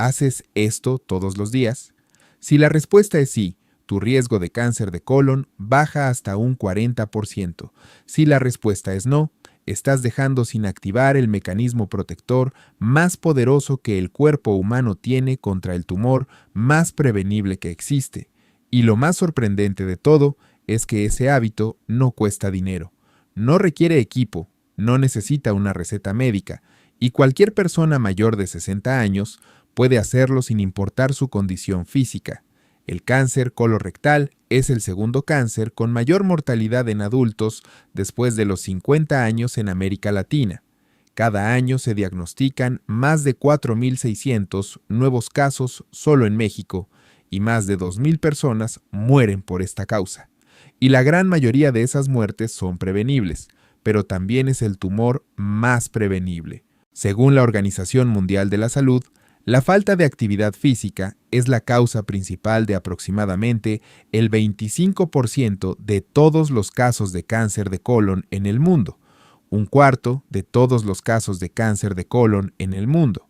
¿Haces esto todos los días? Si la respuesta es sí, tu riesgo de cáncer de colon baja hasta un 40%. Si la respuesta es no, estás dejando sin activar el mecanismo protector más poderoso que el cuerpo humano tiene contra el tumor más prevenible que existe. Y lo más sorprendente de todo es que ese hábito no cuesta dinero, no requiere equipo, no necesita una receta médica, y cualquier persona mayor de 60 años puede hacerlo sin importar su condición física. El cáncer colorectal es el segundo cáncer con mayor mortalidad en adultos después de los 50 años en América Latina. Cada año se diagnostican más de 4.600 nuevos casos solo en México y más de 2.000 personas mueren por esta causa. Y la gran mayoría de esas muertes son prevenibles, pero también es el tumor más prevenible. Según la Organización Mundial de la Salud, la falta de actividad física es la causa principal de aproximadamente el 25% de todos los casos de cáncer de colon en el mundo, un cuarto de todos los casos de cáncer de colon en el mundo,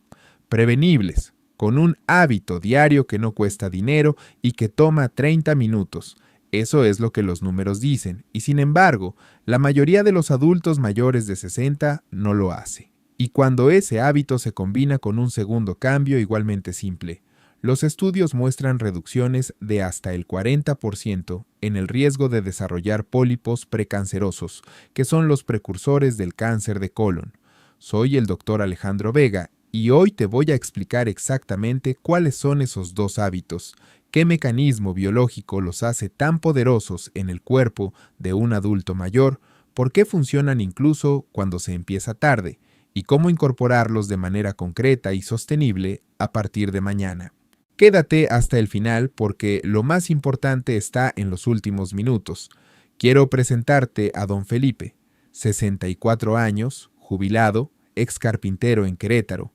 prevenibles, con un hábito diario que no cuesta dinero y que toma 30 minutos. Eso es lo que los números dicen, y sin embargo, la mayoría de los adultos mayores de 60 no lo hace. Y cuando ese hábito se combina con un segundo cambio igualmente simple, los estudios muestran reducciones de hasta el 40% en el riesgo de desarrollar pólipos precancerosos, que son los precursores del cáncer de colon. Soy el Dr. Alejandro Vega y hoy te voy a explicar exactamente cuáles son esos dos hábitos, qué mecanismo biológico los hace tan poderosos en el cuerpo de un adulto mayor, por qué funcionan incluso cuando se empieza tarde, y cómo incorporarlos de manera concreta y sostenible a partir de mañana. Quédate hasta el final porque lo más importante está en los últimos minutos. Quiero presentarte a don Felipe, 64 años, jubilado, ex carpintero en Querétaro,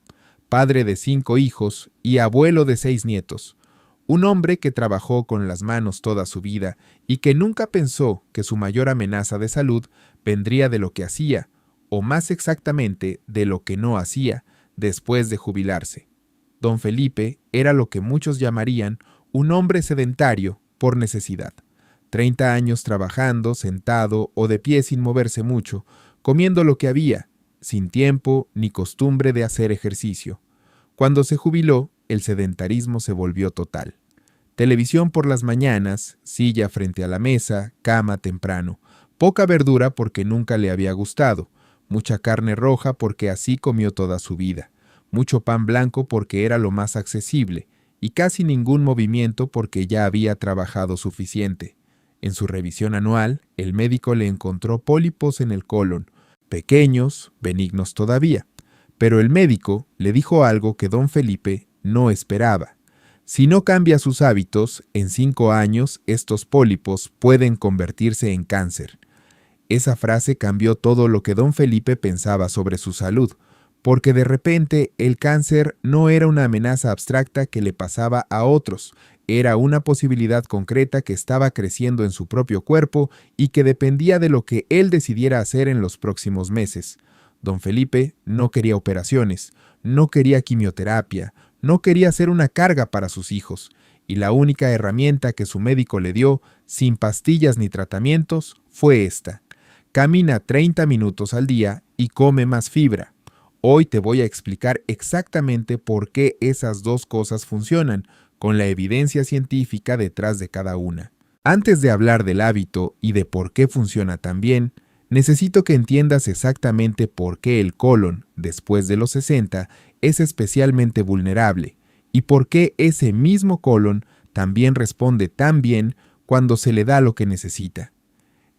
padre de 5 hijos y abuelo de 6 nietos. Un hombre que trabajó con las manos toda su vida y que nunca pensó que su mayor amenaza de salud vendría de lo que hacía, o más exactamente de lo que no hacía después de jubilarse. Don Felipe era lo que muchos llamarían un hombre sedentario por necesidad. 30 años trabajando, sentado o de pie sin moverse mucho, comiendo lo que había, sin tiempo ni costumbre de hacer ejercicio. Cuando se jubiló, el sedentarismo se volvió total. Televisión por las mañanas, silla frente a la mesa, cama temprano, poca verdura porque nunca le había gustado, mucha carne roja porque así comió toda su vida, mucho pan blanco porque era lo más accesible, y casi ningún movimiento porque ya había trabajado suficiente. En su revisión anual, el médico le encontró pólipos en el colon, pequeños, benignos todavía, pero el médico le dijo algo que don Felipe no esperaba. Si no cambia sus hábitos, en 5 años estos pólipos pueden convertirse en cáncer. Esa frase cambió todo lo que don Felipe pensaba sobre su salud, porque de repente el cáncer no era una amenaza abstracta que le pasaba a otros, era una posibilidad concreta que estaba creciendo en su propio cuerpo y que dependía de lo que él decidiera hacer en los próximos meses. Don Felipe no quería operaciones, no quería quimioterapia, no quería ser una carga para sus hijos, y la única herramienta que su médico le dio, sin pastillas ni tratamientos, fue esta. Camina 30 minutos al día y come más fibra. Hoy te voy a explicar exactamente por qué esas dos cosas funcionan, con la evidencia científica detrás de cada una. Antes de hablar del hábito y de por qué funciona tan bien, necesito que entiendas exactamente por qué el colon, después de los 60, es especialmente vulnerable y por qué ese mismo colon también responde tan bien cuando se le da lo que necesita.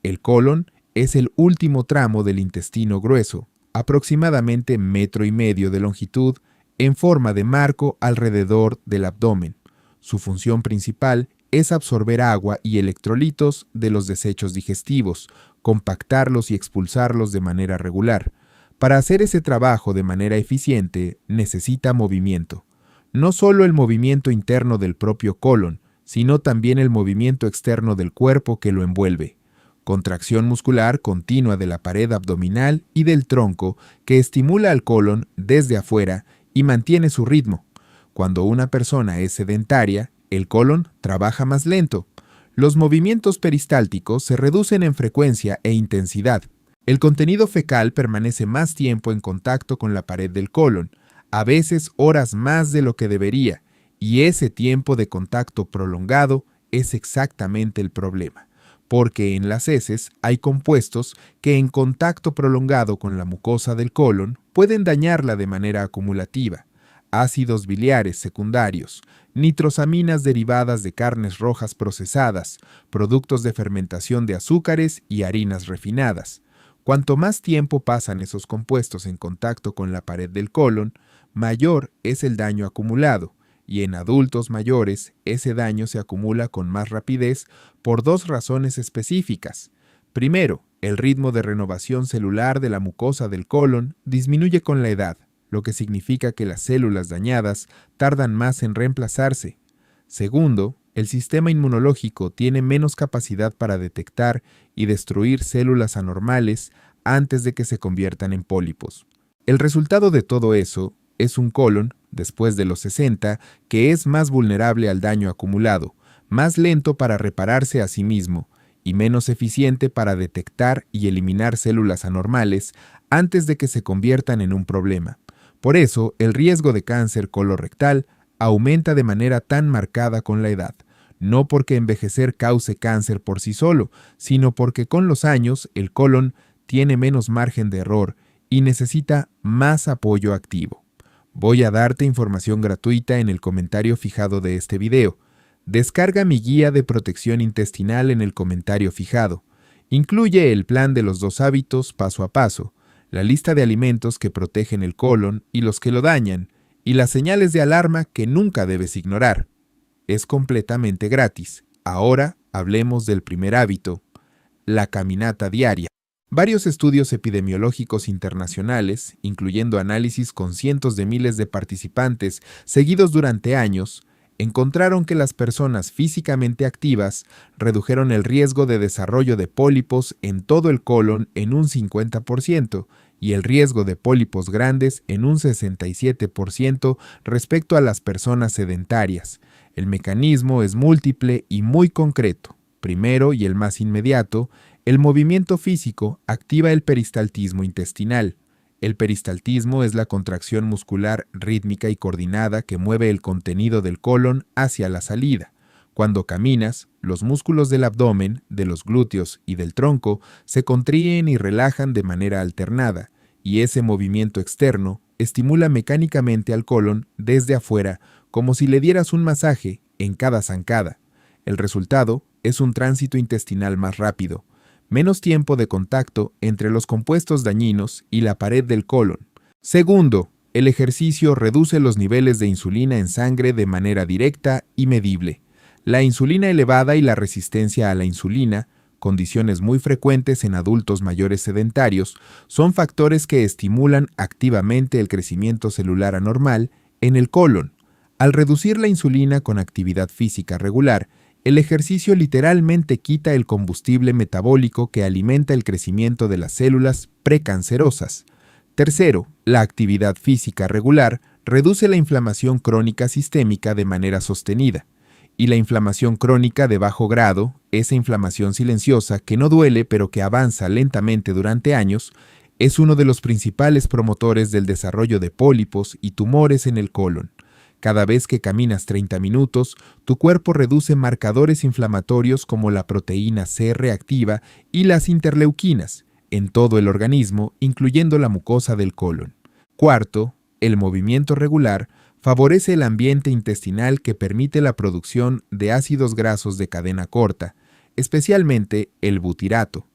El colon es el último tramo del intestino grueso, aproximadamente 1,5 metros de longitud, en forma de marco alrededor del abdomen. Su función principal es absorber agua y electrolitos de los desechos digestivos, compactarlos y expulsarlos de manera regular. Para hacer ese trabajo de manera eficiente, necesita movimiento. No solo el movimiento interno del propio colon, sino también el movimiento externo del cuerpo que lo envuelve. Contracción muscular continua de la pared abdominal y del tronco que estimula al colon desde afuera y mantiene su ritmo. Cuando una persona es sedentaria, el colon trabaja más lento. Los movimientos peristálticos se reducen en frecuencia e intensidad. El contenido fecal permanece más tiempo en contacto con la pared del colon, a veces horas más de lo que debería, y ese tiempo de contacto prolongado es exactamente el problema, porque en las heces hay compuestos que en contacto prolongado con la mucosa del colon pueden dañarla de manera acumulativa. Ácidos biliares secundarios, nitrosaminas derivadas de carnes rojas procesadas, productos de fermentación de azúcares y harinas refinadas. Cuanto más tiempo pasan esos compuestos en contacto con la pared del colon, mayor es el daño acumulado, y en adultos mayores ese daño se acumula con más rapidez por dos razones específicas. Primero, el ritmo de renovación celular de la mucosa del colon disminuye con la edad, lo que significa que las células dañadas tardan más en reemplazarse. Segundo, el sistema inmunológico tiene menos capacidad para detectar y destruir células anormales antes de que se conviertan en pólipos. El resultado de todo eso es un colon, después de los 60, que es más vulnerable al daño acumulado, más lento para repararse a sí mismo y menos eficiente para detectar y eliminar células anormales antes de que se conviertan en un problema. Por eso, el riesgo de cáncer colorectal aumenta de manera tan marcada con la edad, no porque envejecer cause cáncer por sí solo, sino porque con los años el colon tiene menos margen de error y necesita más apoyo activo. Voy a darte información gratuita en el comentario fijado de este video. Descarga mi guía de protección intestinal en el comentario fijado. Incluye el plan de los 2 hábitos paso a paso, la lista de alimentos que protegen el colon y los que lo dañan, y las señales de alarma que nunca debes ignorar. Es completamente gratis. Ahora hablemos del primer hábito, la caminata diaria. Varios estudios epidemiológicos internacionales, incluyendo análisis con cientos de miles de participantes seguidos durante años, encontraron que las personas físicamente activas redujeron el riesgo de desarrollo de pólipos en todo el colon en un 50% y el riesgo de pólipos grandes en un 67% respecto a las personas sedentarias. El mecanismo es múltiple y muy concreto. Primero, y el más inmediato, el movimiento físico activa el peristaltismo intestinal. El peristaltismo es la contracción muscular rítmica y coordinada que mueve el contenido del colon hacia la salida. Cuando caminas, los músculos del abdomen, de los glúteos y del tronco se contraen y relajan de manera alternada, y ese movimiento externo estimula mecánicamente al colon desde afuera, como si le dieras un masaje en cada zancada. El resultado es un tránsito intestinal más rápido, menos tiempo de contacto entre los compuestos dañinos y la pared del colon. Segundo, el ejercicio reduce los niveles de insulina en sangre de manera directa y medible. La insulina elevada y la resistencia a la insulina, condiciones muy frecuentes en adultos mayores sedentarios, son factores que estimulan activamente el crecimiento celular anormal en el colon. Al reducir la insulina con actividad física regular, el ejercicio literalmente quita el combustible metabólico que alimenta el crecimiento de las células precancerosas. Tercero, la actividad física regular reduce la inflamación crónica sistémica de manera sostenida. Y la inflamación crónica de bajo grado, esa inflamación silenciosa que no duele pero que avanza lentamente durante años, es uno de los principales promotores del desarrollo de pólipos y tumores en el colon. Cada vez que caminas 30 minutos, tu cuerpo reduce marcadores inflamatorios como la proteína C reactiva y las interleuquinas en todo el organismo, incluyendo la mucosa del colon. Cuarto, el movimiento regular favorece el ambiente intestinal que permite la producción de ácidos grasos de cadena corta, especialmente el butirato.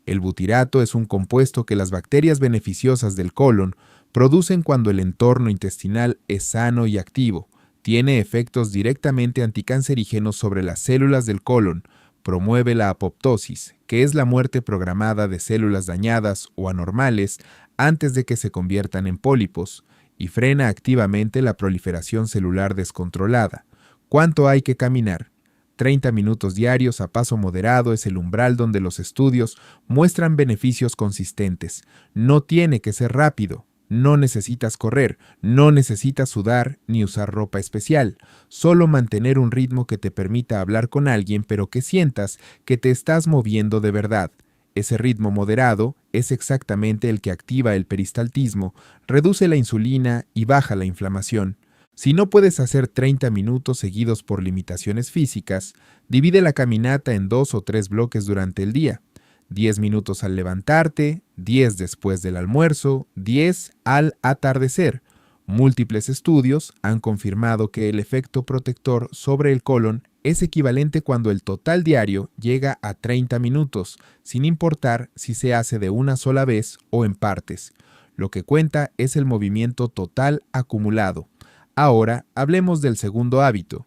El butirato es un compuesto que las bacterias beneficiosas del colon producen cuando el entorno intestinal es sano y activo, tiene efectos directamente anticancerígenos sobre las células del colon, promueve la apoptosis, que es la muerte programada de células dañadas o anormales antes de que se conviertan en pólipos, y frena activamente la proliferación celular descontrolada. ¿Cuánto hay que caminar? 30 minutos diarios a paso moderado es el umbral donde los estudios muestran beneficios consistentes. No tiene que ser rápido, No necesitas correr, no necesitas sudar ni usar ropa especial, solo mantener un ritmo que te permita hablar con alguien pero que sientas que te estás moviendo de verdad. Ese ritmo moderado es exactamente el que activa el peristaltismo, reduce la insulina y baja la inflamación. Si no puedes hacer 30 minutos seguidos por limitaciones físicas, divide la caminata en 2 o 3 bloques durante el día. 10 minutos al levantarte, 10 después del almuerzo, 10 al atardecer. Múltiples estudios han confirmado que el efecto protector sobre el colon es equivalente cuando el total diario llega a 30 minutos, sin importar si se hace de una sola vez o en partes. Lo que cuenta es el movimiento total acumulado. Ahora hablemos del segundo hábito,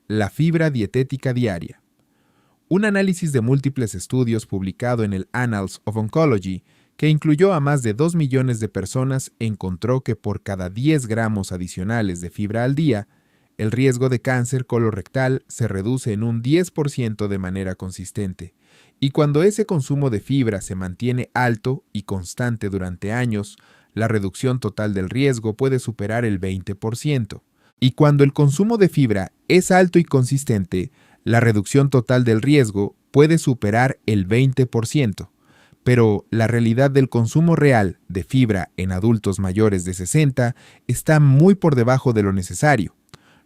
la fibra dietética diaria. Un análisis de múltiples estudios publicado en el Annals of Oncology, que incluyó a más de 2 millones de personas, encontró que por cada 10 gramos adicionales de fibra al día, el riesgo de cáncer colorectal se reduce en un 10% de manera consistente. Y cuando ese consumo de fibra se mantiene alto y constante durante años, la reducción total del riesgo puede superar el 20%. Y cuando el consumo de fibra es alto y consistente, la reducción total del riesgo puede superar el 20%. Pero la realidad del consumo real de fibra en adultos mayores de 60 está muy por debajo de lo necesario.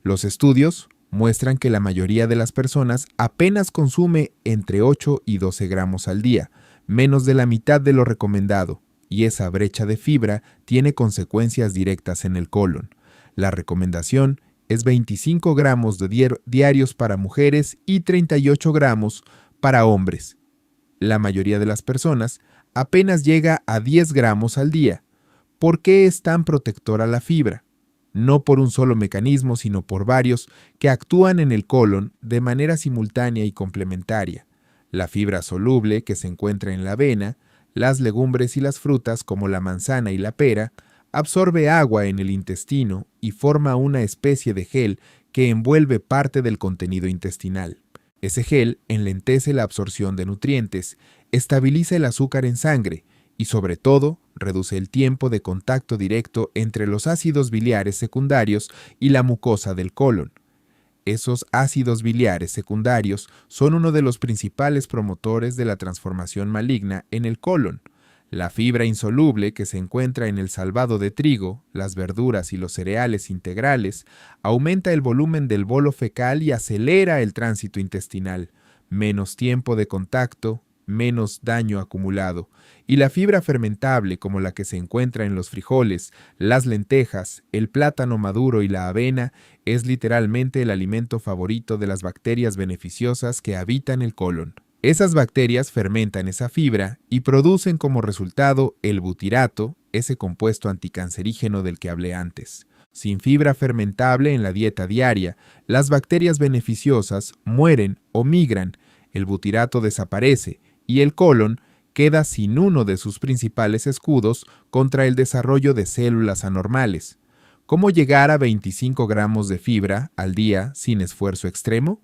Los estudios muestran que la mayoría de las personas apenas consume entre 8 y 12 gramos al día, menos de la mitad de lo recomendado, y esa brecha de fibra tiene consecuencias directas en el colon. La recomendación es 25 gramos diarios para mujeres y 38 gramos para hombres. La mayoría de las personas apenas llega a 10 gramos al día. ¿Por qué es tan protectora la fibra? No por un solo mecanismo, sino por varios que actúan en el colon de manera simultánea y complementaria. La fibra soluble que se encuentra en la avena, las legumbres y las frutas como la manzana y la pera, absorbe agua en el intestino y forma una especie de gel que envuelve parte del contenido intestinal. Ese gel enlentece la absorción de nutrientes, estabiliza el azúcar en sangre y, sobre todo, reduce el tiempo de contacto directo entre los ácidos biliares secundarios y la mucosa del colon. Esos ácidos biliares secundarios son uno de los principales promotores de la transformación maligna en el colon. La fibra insoluble que se encuentra en el salvado de trigo, las verduras y los cereales integrales aumenta el volumen del bolo fecal y acelera el tránsito intestinal. Menos tiempo de contacto, menos daño acumulado. Y la fibra fermentable, como la que se encuentra en los frijoles, las lentejas, el plátano maduro y la avena, es literalmente el alimento favorito de las bacterias beneficiosas que habitan el colon. Esas bacterias fermentan esa fibra y producen como resultado el butirato, ese compuesto anticancerígeno del que hablé antes. Sin fibra fermentable en la dieta diaria, las bacterias beneficiosas mueren o migran, el butirato desaparece y el colon queda sin uno de sus principales escudos contra el desarrollo de células anormales. ¿Cómo llegar a 25 gramos de fibra al día sin esfuerzo extremo?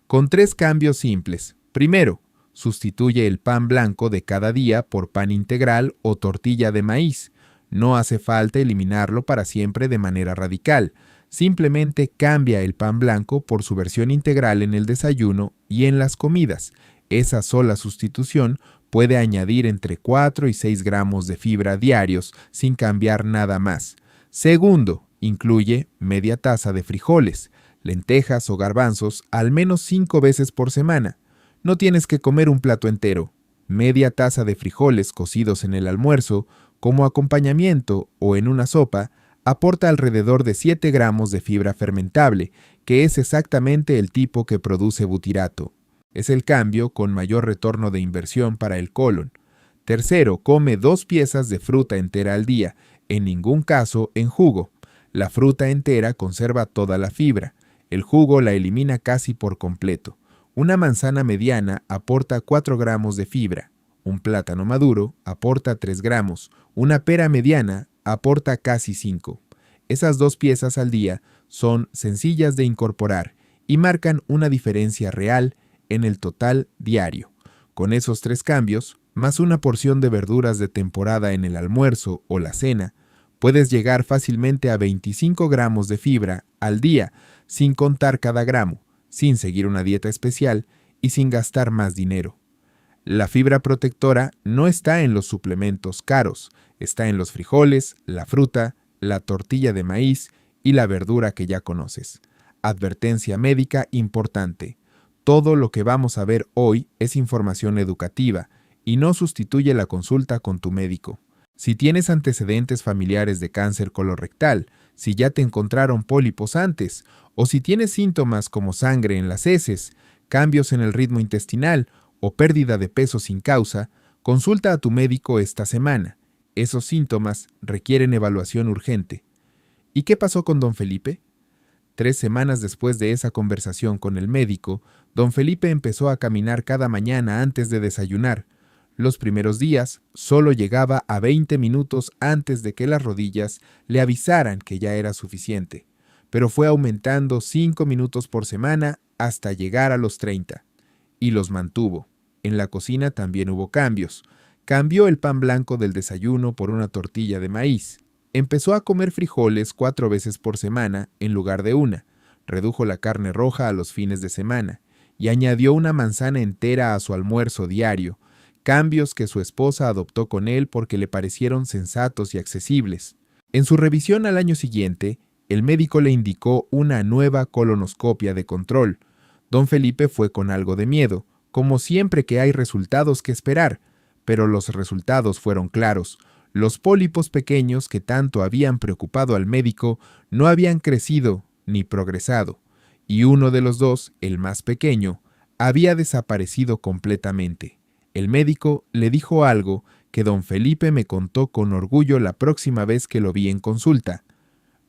Con 3 cambios simples. Primero, sustituye el pan blanco de cada día por pan integral o tortilla de maíz. No hace falta eliminarlo para siempre de manera radical. Simplemente cambia el pan blanco por su versión integral en el desayuno y en las comidas. Esa sola sustitución puede añadir entre 4 y 6 gramos de fibra diarios sin cambiar nada más. Segundo, incluye media taza de frijoles, lentejas o garbanzos al menos 5 veces por semana. No tienes que comer un plato entero. Media taza de frijoles cocidos en el almuerzo, como acompañamiento o en una sopa, aporta alrededor de 7 gramos de fibra fermentable, que es exactamente el tipo que produce butirato. Es el cambio con mayor retorno de inversión para el colon. Tercero, come 2 piezas de fruta entera al día, en ningún caso en jugo. La fruta entera conserva toda la fibra. El jugo la elimina casi por completo. Una manzana mediana aporta 4 gramos de fibra. Un plátano maduro aporta 3 gramos. Una pera mediana aporta casi 5. Esas 2 piezas al día son sencillas de incorporar y marcan una diferencia real en el total diario. Con esos 3 cambios, más una porción de verduras de temporada en el almuerzo o la cena, Puedes llegar fácilmente a 25 gramos de fibra al día, sin contar cada gramo, sin seguir una dieta especial y sin gastar más dinero. La fibra protectora no está en los suplementos caros, está en los frijoles, la fruta, la tortilla de maíz y la verdura que ya conoces. Advertencia médica importante. Todo lo que vamos a ver hoy es información educativa y no sustituye la consulta con tu médico. Si tienes antecedentes familiares de cáncer colorectal, si ya te encontraron pólipos antes, o si tienes síntomas como sangre en las heces, cambios en el ritmo intestinal o pérdida de peso sin causa, consulta a tu médico esta semana. Esos síntomas requieren evaluación urgente. ¿Y qué pasó con don Felipe? 3 semanas después de esa conversación con el médico, don Felipe empezó a caminar cada mañana antes de desayunar. Los primeros días solo llegaba a 20 minutos antes de que las rodillas le avisaran que ya era suficiente, pero fue aumentando 5 minutos por semana hasta llegar a los 30. Y los mantuvo. En la cocina también hubo cambios. Cambió el pan blanco del desayuno por una tortilla de maíz. Empezó a comer frijoles 4 veces por semana en lugar de una. Redujo la carne roja a los fines de semana y añadió una manzana entera a su almuerzo diario, cambios que su esposa adoptó con él porque le parecieron sensatos y accesibles. En su revisión al año siguiente, el médico le indicó una nueva colonoscopia de control. Don Felipe fue con algo de miedo, como siempre que hay resultados que esperar, pero los resultados fueron claros. Los pólipos pequeños que tanto habían preocupado al médico no habían crecido ni progresado, y uno de los dos, el más pequeño, había desaparecido completamente. El médico le dijo algo que don Felipe me contó con orgullo la próxima vez que lo vi en consulta.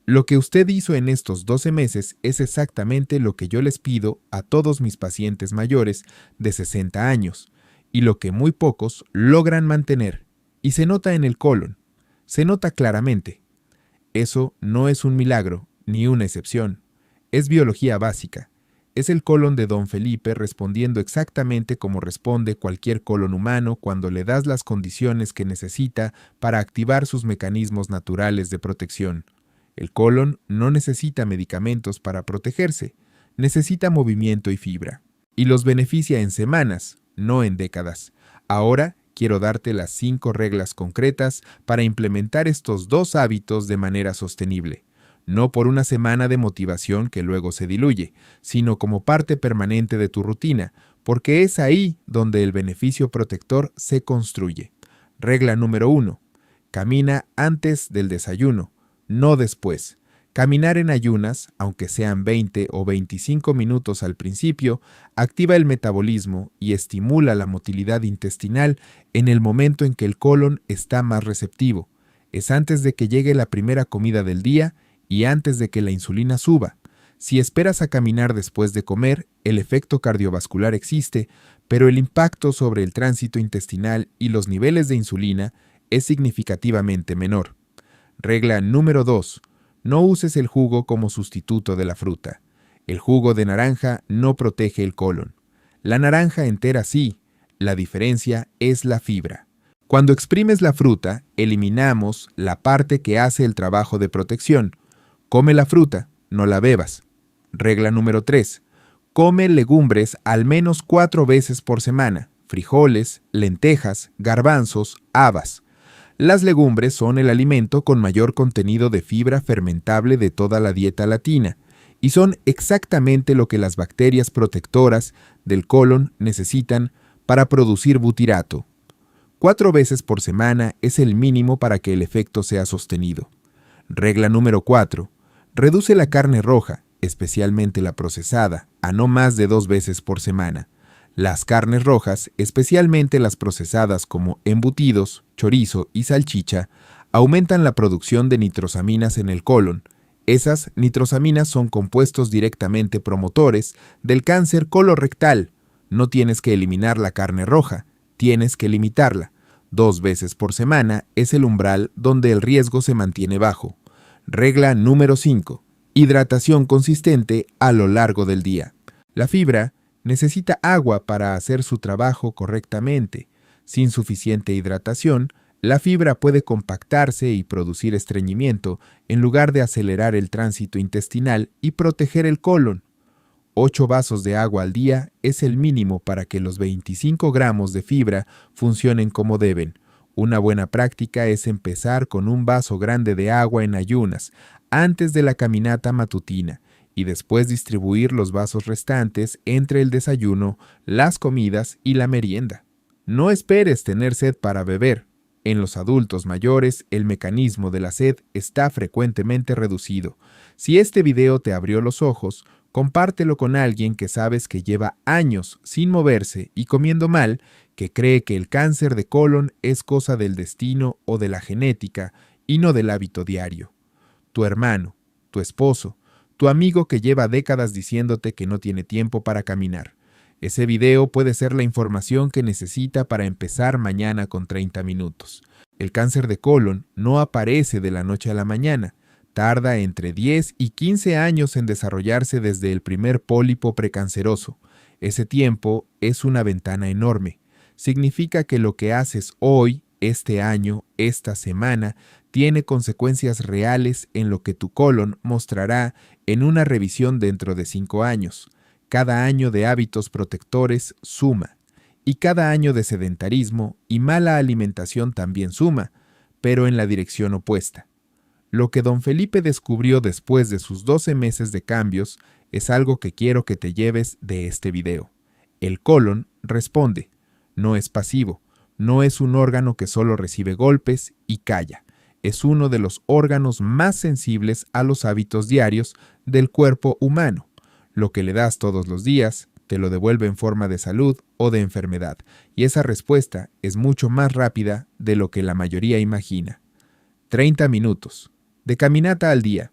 Lo que usted hizo en estos 12 meses es exactamente lo que yo les pido a todos mis pacientes mayores de 60 años, y lo que muy pocos logran mantener. Y se nota en el colon, se nota claramente. Eso no es un milagro, ni una excepción. Es biología básica. Es el colon de don Felipe respondiendo exactamente como responde cualquier colon humano cuando le das las condiciones que necesita para activar sus mecanismos naturales de protección. El colon no necesita medicamentos para protegerse, necesita movimiento y fibra. Y los beneficia en semanas, no en décadas. Ahora quiero darte las 5 reglas concretas para implementar estos 2 hábitos de manera sostenible. No por una semana de motivación que luego se diluye, sino como parte permanente de tu rutina, porque es ahí donde el beneficio protector se construye. Regla número 1. Camina antes del desayuno, no después. Caminar en ayunas, aunque sean 20 o 25 minutos al principio, activa el metabolismo y estimula la motilidad intestinal en el momento en que el colon está más receptivo. Es antes de que llegue la primera comida del día y antes de que la insulina suba. Si esperas a caminar después de comer, el efecto cardiovascular existe, pero el impacto sobre el tránsito intestinal y los niveles de insulina es significativamente menor. Regla número 2. No uses el jugo como sustituto de la fruta. El jugo de naranja no protege el colon. La naranja entera sí, la diferencia es la fibra. Cuando exprimes la fruta, eliminamos la parte que hace el trabajo de protección. Come la fruta, no la bebas. Regla número 3. Come legumbres al menos 4 veces por semana. Frijoles, lentejas, garbanzos, habas. Las legumbres son el alimento con mayor contenido de fibra fermentable de toda la dieta latina y son exactamente lo que las bacterias protectoras del colon necesitan para producir butirato. 4 veces por semana es el mínimo para que el efecto sea sostenido. Regla número 4. Reduce la carne roja, especialmente la procesada, a no más de 2 veces por semana. Las carnes rojas, especialmente las procesadas como embutidos, chorizo y salchicha, aumentan la producción de nitrosaminas en el colon. Esas nitrosaminas son compuestos directamente promotores del cáncer colorectal. No tienes que eliminar la carne roja, tienes que limitarla. 2 veces por semana es el umbral donde el riesgo se mantiene bajo. Regla número 5. Hidratación consistente a lo largo del día. La fibra necesita agua para hacer su trabajo correctamente. Sin suficiente hidratación, La fibra puede compactarse y producir estreñimiento en lugar de acelerar el tránsito intestinal y proteger el colon. 8 vasos de agua al día es el mínimo para que los 25 gramos de fibra funcionen como deben. Una buena práctica es empezar con un vaso grande de agua en ayunas, antes de la caminata matutina, y después distribuir los vasos restantes entre el desayuno, las comidas y la merienda. No esperes tener sed para beber. En los adultos mayores, el mecanismo de la sed está frecuentemente reducido. Si este video te abrió los ojos, compártelo con alguien que sabes que lleva años sin moverse y comiendo mal, que cree que el cáncer de colon es cosa del destino o de la genética y no del hábito diario. Tu hermano, tu esposo, tu amigo que lleva décadas diciéndote que no tiene tiempo para caminar. Ese video puede ser la información que necesita para empezar mañana con 30 minutos. El cáncer de colon no aparece de la noche a la mañana. Tarda entre 10 y 15 años en desarrollarse desde el primer pólipo precanceroso. Ese tiempo es una ventana enorme. Significa que lo que haces hoy, este año, esta semana, tiene consecuencias reales en lo que tu colon mostrará en una revisión dentro de 5 años. Cada año de hábitos protectores suma, y cada año de sedentarismo y mala alimentación también suma, pero en la dirección opuesta. Lo que don Felipe descubrió después de sus 12 meses de cambios es algo que quiero que te lleves de este video. El colon responde, no es pasivo, no es un órgano que solo recibe golpes y calla. Es uno de los órganos más sensibles a los hábitos diarios del cuerpo humano. Lo que le das todos los días te lo devuelve en forma de salud o de enfermedad, y esa respuesta es mucho más rápida de lo que la mayoría imagina. 30 minutos de caminata al día,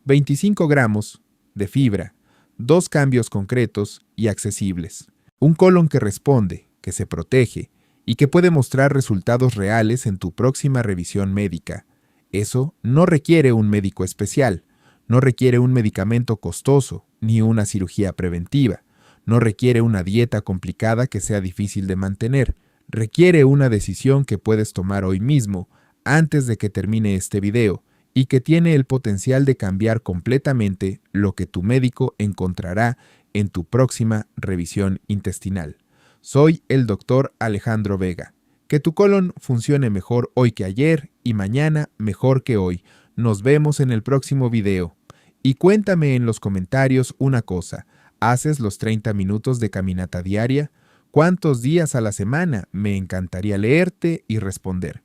25 gramos de fibra, 2 cambios concretos y accesibles. Un colon que responde, que se protege y que puede mostrar resultados reales en tu próxima revisión médica. Eso no requiere un médico especial, no requiere un medicamento costoso ni una cirugía preventiva, no requiere una dieta complicada que sea difícil de mantener, requiere una decisión que puedes tomar hoy mismo, antes de que termine este video, y que tiene el potencial de cambiar completamente lo que tu médico encontrará en tu próxima revisión intestinal. Soy el Dr. Alejandro Vega. Que tu colon funcione mejor hoy que ayer y mañana mejor que hoy. Nos vemos en el próximo video. Y cuéntame en los comentarios una cosa. ¿Haces los 30 minutos de caminata diaria? ¿Cuántos días a la semana? Me encantaría leerte y responder.